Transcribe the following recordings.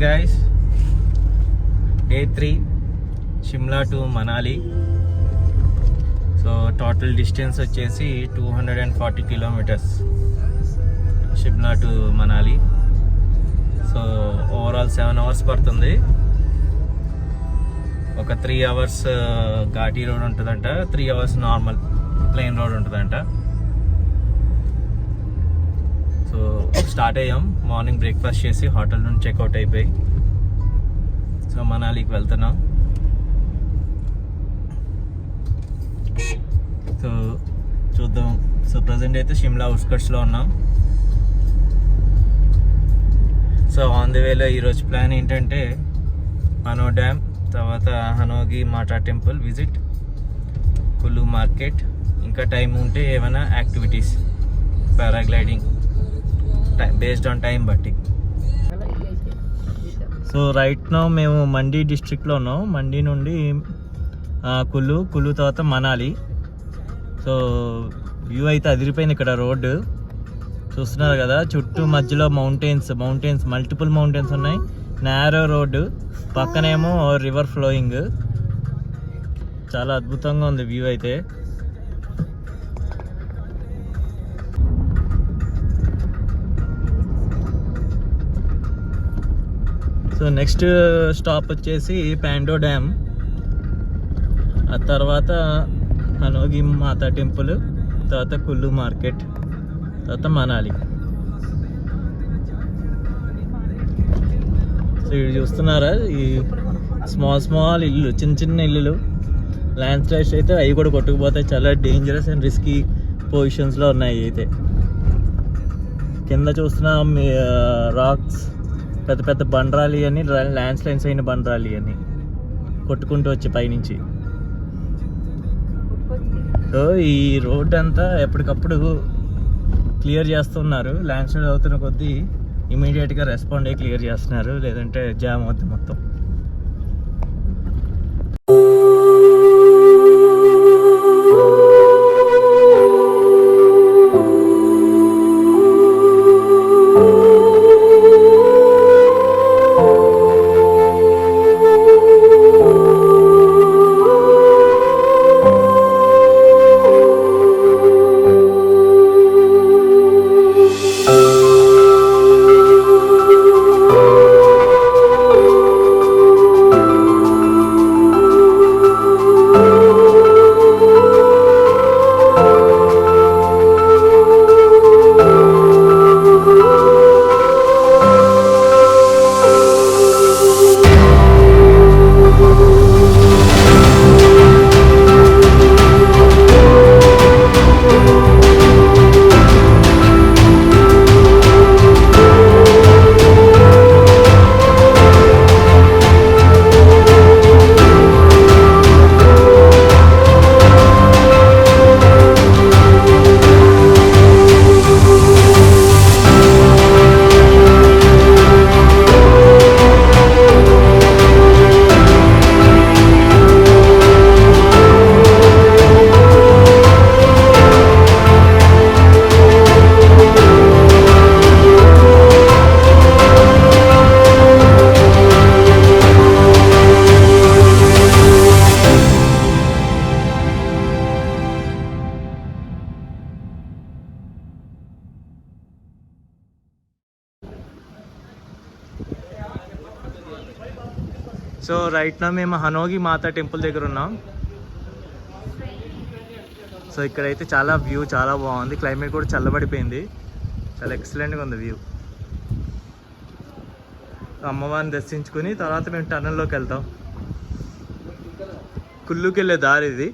Morning guys, day 3 Shimla to Manali. So total distance వచ్చేసి 240 kilometres Shimla to Manali. So overall 7 hours పడుతుంది. ఒక 3 hours ఘాటీ road ఉంటుందంట, 3 hours normal plain road ఉంటుందంట. So start అయ్యాం. Morning breakfast చేసి hotel నుండి చెక్అవుట్ అయిపోయి సో మనాలికి వెళ్తున్నాం. సో చూద్దాం. సో ప్రజెంట్ అయితే షిమ్లా అవుట్స్కట్స్లో ఉన్నాం. సో ఆన్ ది వేలో ఈరోజు ప్లాన్ ఏంటంటే మనో డ్యామ్, తర్వాత హనోగి మాటా టెంపుల్ విజిట్, కుల్లు మార్కెట్, ఇంకా టైం ఉంటే ఏమైనా activities, paragliding, based on time బట్టి. సో రైట్ నౌ మేము మండీ డిస్ట్రిక్ట్లో ఉన్నాం. మండీ నుండి కుల్లు తర్వాత మనాలి. సో వ్యూ అయితే అదిరిపోయింది. ఇక్కడ రోడ్డు చూస్తున్నారు కదా, చుట్టూ మధ్యలో మౌంటైన్స్ మల్టిపుల్ మౌంటైన్స్ ఉన్నాయి. నేరో రోడ్డు, పక్కనేమో రివర్ ఫ్లోయింగ్. చాలా అద్భుతంగా ఉంది వ్యూ అయితే. సో నెక్స్ట్ స్టాప్ వచ్చేసి పాండో డ్యామ్, ఆ తర్వాత హనోగి మాతా టెంపుల్, తర్వాత కుల్లు మార్కెట్, తర్వాత మనాలి. సో ఇది చూస్తున్నారా, ఈ స్మాల్ ఇల్లు, చిన్న ఇల్లులు. ల్యాండ్ స్లైడ్స్ అయితే అవి కూడా కొట్టుకుపోతాయి. చాలా డేంజరస్ అండ్ రిస్కీ పొజిషన్స్లో ఉన్నాయి అయితే. కింద చూస్తున్నా రాక్స్, పెద్ద బండరాలి అని, ల్యాండ్ స్లైడ్స్ అయిన బండరాలి అని కొట్టుకుంటూ వచ్చి పైనుంచి. సో ఈ రోడ్ అంతా ఎప్పటికప్పుడు క్లియర్ చేస్తున్నారు. ల్యాండ్ స్లైడ్ అవుతున్న కొద్దీ ఇమీడియట్గా రెస్పాండ్ అయ్యి క్లియర్ చేస్తున్నారు, లేదంటే జామ్ అవుతుంది మొత్తం. సో రైట్ నా మేము హనోగి మాతా టెంపుల్ దగ్గర ఉన్నాం. సో ఇక్కడైతే చాలా వ్యూ చాలా బాగుంది. క్లైమేట్ కూడా చల్లబడిపోయింది. చాలా ఎక్సలెంట్గా ఉంది వ్యూ. అమ్మవారిని దర్శించుకుని తర్వాత మేము టనల్లోకి వెళ్తాం. కుల్లుకి వెళ్ళే దారి ఇది.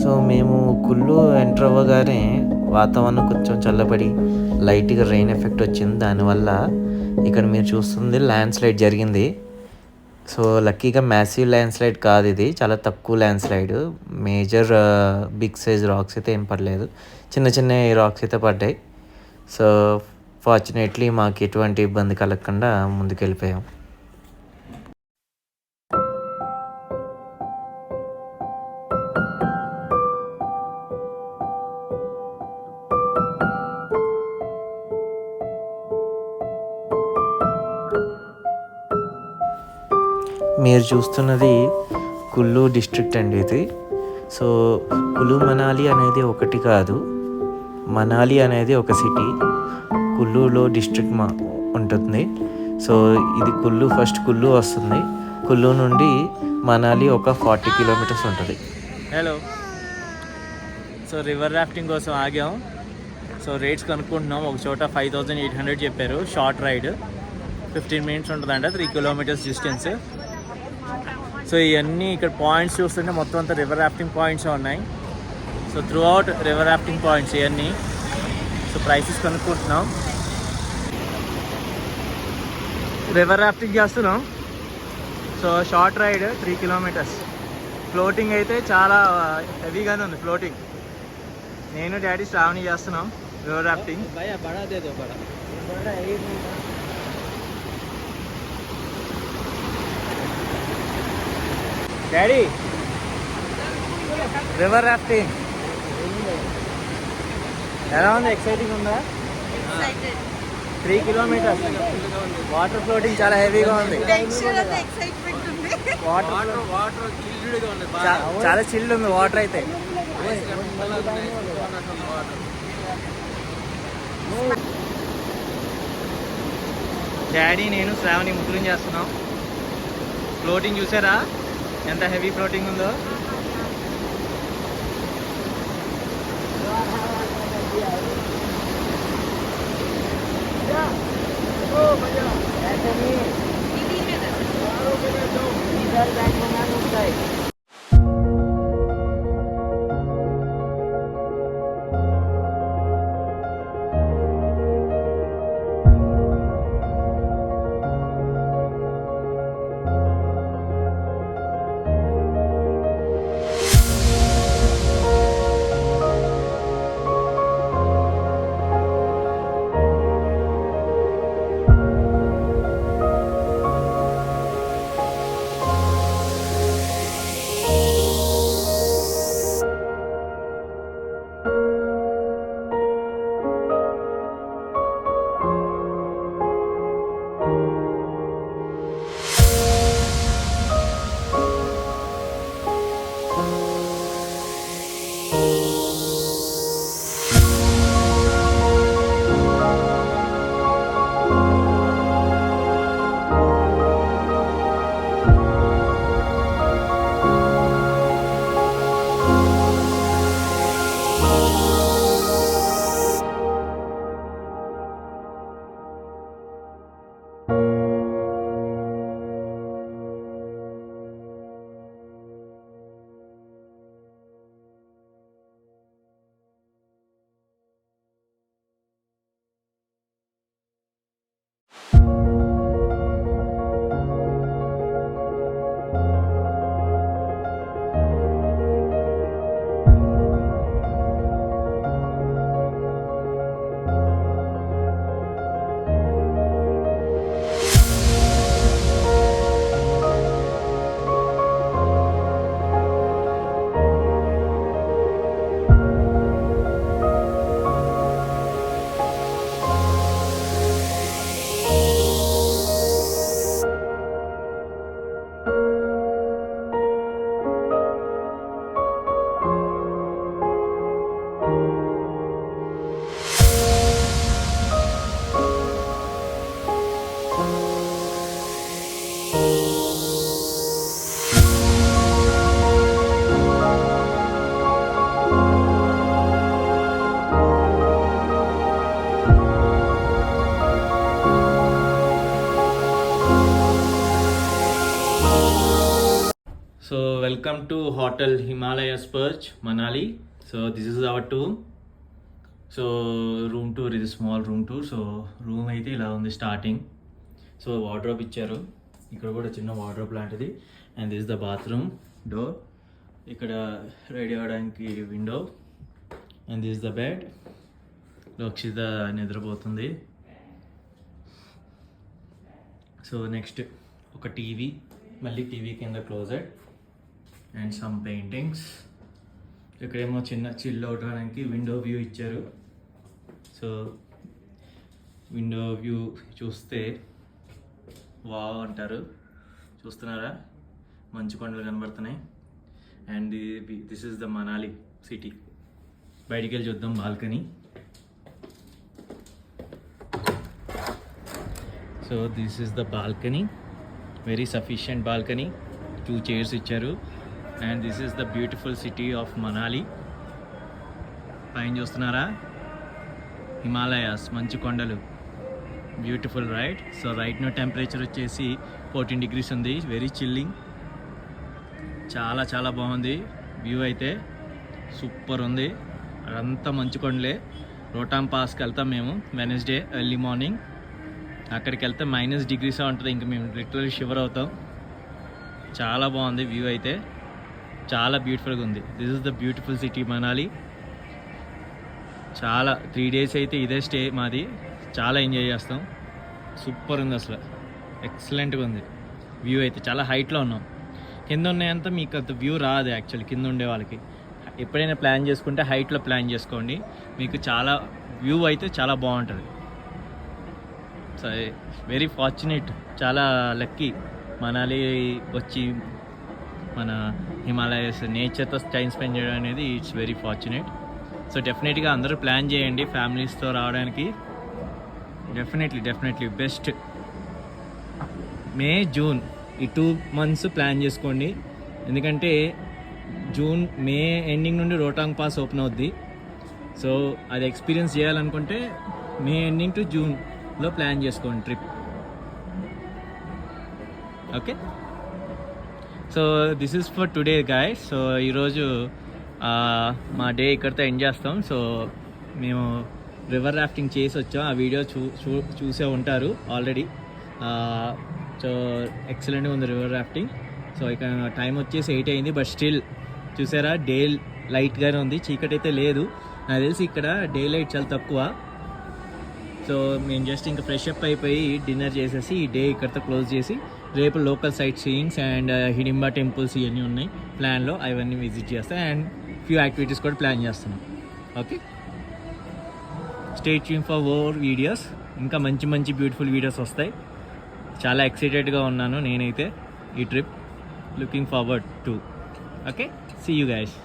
సో మేము కుల్లు ఎంటర్ అవ్వగానే వాతావరణం కొంచెం చల్లబడి లైట్గా రెయిన్ ఎఫెక్ట్ వచ్చింది. దానివల్ల ఇక్కడ మీరు చూస్తుంది ల్యాండ్ స్లైడ్ జరిగింది. సో లక్కీగా మ్యాసివ్ ల్యాండ్ స్లైడ్ కాదు, ఇది చాలా తక్కువ landslide. Major big size rocks అయితే ఏం పడలేదు, చిన్న చిన్న రాక్స్ అయితే పడ్డాయి. సో ఫార్చునేట్లీ మాకు ఎటువంటి ఇబ్బంది కలగకుండా ముందుకెళ్ళిపోయాం. మీరు చూస్తున్నది కుల్లు డిస్ట్రిక్ట్ అండి ఇది. సో కులు మనాలి అనేది ఒకటి కాదు, మనాలి అనేది ఒక సిటీ, కుల్లులో డిస్ట్రిక్ట్ ఉంటుంది. సో ఇది కుల్లు, ఫస్ట్ కుల్లు వస్తుంది. కుల్లు నుండి మనాలి ఒక 40 కిలోమీటర్స్ ఉంటుంది. హలో, సో రివర్ రాఫ్టింగ్ కోసం ఆగాం. So rates కనుక్కుంటున్నాం. ఒక చోట 5800 చెప్పారు. షార్ట్ రైడ్ 15 మినిట్స్ ఉంటుందంట, 3 కిలోమీటర్స్ డిస్టెన్స్. సో ఇవన్నీ ఇక్కడ పాయింట్స్ చూస్తుంటే మొత్తం అంతా రివర్ రాఫ్టింగ్ పాయింట్స్ ఉన్నాయి. So throughout river rafting points ఇవన్నీ. సో ప్రైసెస్ కనుక్కుంటున్నాం. రివర్ రాఫ్టింగ్ చేస్తున్నాం. So short ride 3 kilometres. Floating అయితే చాలా హెవీగానే ఉంది ఫ్లోటింగ్. నేను డాడీ శ్రావణి చేస్తున్నాం river rafting. Daddy river rafting ఎలా ఉంది? ఎక్సైటింగ్ ఉందా? 3 కిలోమీటర్స్ వాటర్ ఫ్లోటింగ్ చాలా హెవీగా ఉంది. చాలా చిల్డ్ ఉంది వాటర్ అయితే. డాడీ నేను శ్రావణి ముగ్గురం చేస్తున్నాం. ఫ్లోటింగ్ చూసారా ఎంత హెవీ ఫ్లోటింగ్ ఉందో? So welcome to Hotel Himalayas Perch, Manali. So this is our tour. So room tour is small room tour. So room అయితే ఇలా ఉంది స్టార్టింగ్. సో వార్డ్రోబ్ ఇచ్చారు, ఇక్కడ కూడా చిన్న వార్డ్రోబ్ లాంటిది. And this the bathroom door, ఇక్కడ రెడీ అవ్వడానికి window. And this the bed, Lokshita నిద్రపోతుంది. సో నెక్స్ట్ ఒక టీవీ, మళ్ళీ టీవీ కింద క్లోజెట్ అండ్ సమ్ పెయింటింగ్స్. ఇక్కడేమో చిన్న చిల్ అవడానికి విండో వ్యూ ఇచ్చారు. సో విండో వ్యూ చూస్తే వావ్ అంటారు. చూస్తున్నారా, మంచు కొండలు కనబడుతున్నాయి. And this is the Manali city. బయటికి వెళ్ళి చూద్దాం balcony. So this is the balcony, very sufficient balcony. 2 chairs ఇచ్చారు. And this is the beautiful city of Manali. పైన చూస్తున్నారా, హిమాలయాస్, మంచు కొండలు, beautiful right. So right now temperature వచ్చేసి 14 degrees ఉంది, వెరీ చిల్లింగ్. చాలా చాలా బాగుంది వ్యూ అయితే, సూపర్ ఉంది. అదంతా మంచు కొండలే. రోహతాంగ్ పాస్కి వెళ్తాం మేము వెనస్డే ఎర్లీ మార్నింగ్. అక్కడికి వెళ్తే -degrees ఉంటుంది, ఇంక మేము లిటరల్లీ షివర్ అవుతాం. చాలా బాగుంది వ్యూ అయితే, చాలా బ్యూటిఫుల్గా ఉంది. This is the beautiful city Manali. చాలా 3 days అయితే ఇదే స్టే మాది. చాలా ఎంజాయ్ చేస్తాం. సూపర్ ఉంది అసలు, ఎక్సలెంట్గా ఉంది వ్యూ అయితే. చాలా హైట్లో ఉన్నాం. కింద ఉన్నాయంత మీకు అంత వ్యూ రాదు యాక్చువల్లీ, కింద ఉండే వాళ్ళకి. ఎప్పుడైనా ప్లాన్ చేసుకుంటే హైట్లో ప్లాన్ చేసుకోండి, మీకు చాలా వ్యూ అయితే చాలా బాగుంటుంది. సో వెరీ ఫార్చునేట్, చాలా లక్కీ మనాలి వచ్చి మన హిమాలయస్ నేచర్తో టైం స్పెండ్ చేయడం అనేది. It's very fortunate. సో డెఫినెట్గా అందరూ ప్లాన్ చేయండి ఫ్యామిలీస్తో రావడానికి. Definitely best. మే జూన్ ఈ 2 months ప్లాన్ చేసుకోండి. ఎందుకంటే మే ఎండింగ్ నుండి రోహతాంగ్ పాస్ ఓపెన్ అవుద్ది. సో అది ఎక్స్పీరియన్స్ చేయాలనుకుంటే మే ఎండింగ్ టు జూన్లో ప్లాన్ చేసుకోండి trip. Okay, so this is for today guys. So ఈరోజు మా డే ఇక్కడితో ఎండ్ చేస్తాం. సో మేము రివర్ రాఫ్టింగ్ చేసి వచ్చాం, ఆ వీడియో చూసే ఉంటారు ఆల్రెడీ. సో ఎక్సలెంట్గా ఉంది రివర్ రాఫ్టింగ్. సో ఇక టైం వచ్చేసి 8 అయింది, బట్ స్టిల్ చూసారా డే లైట్గానే ఉంది, చీకటి అయితే లేదు. నాకు తెలిసి ఇక్కడ డే లైట్ చాలా తక్కువ. సో మేము జస్ట్ ఇంకా ఫ్రెష్ అప్ అయిపోయి డిన్నర్ చేసేసి ఈ డే ఇక్కడితో క్లోజ్ చేసి, రేపు local sightseeings and Hidimba temples ఇవన్నీ ఉన్నాయి ప్లాన్లో, అవన్నీ విజిట్ చేస్తాం. అండ్ ఫ్యూ యాక్టివిటీస్ కూడా ప్లాన్ చేస్తున్నాం. Okay, stay tune for more videos. ఇంకా మంచి బ్యూటిఫుల్ వీడియోస్ వస్తాయి. చాలా ఎక్సైటెడ్గా ఉన్నాను నేనైతే ఈ trip. Looking forward to. Okay, see you guys.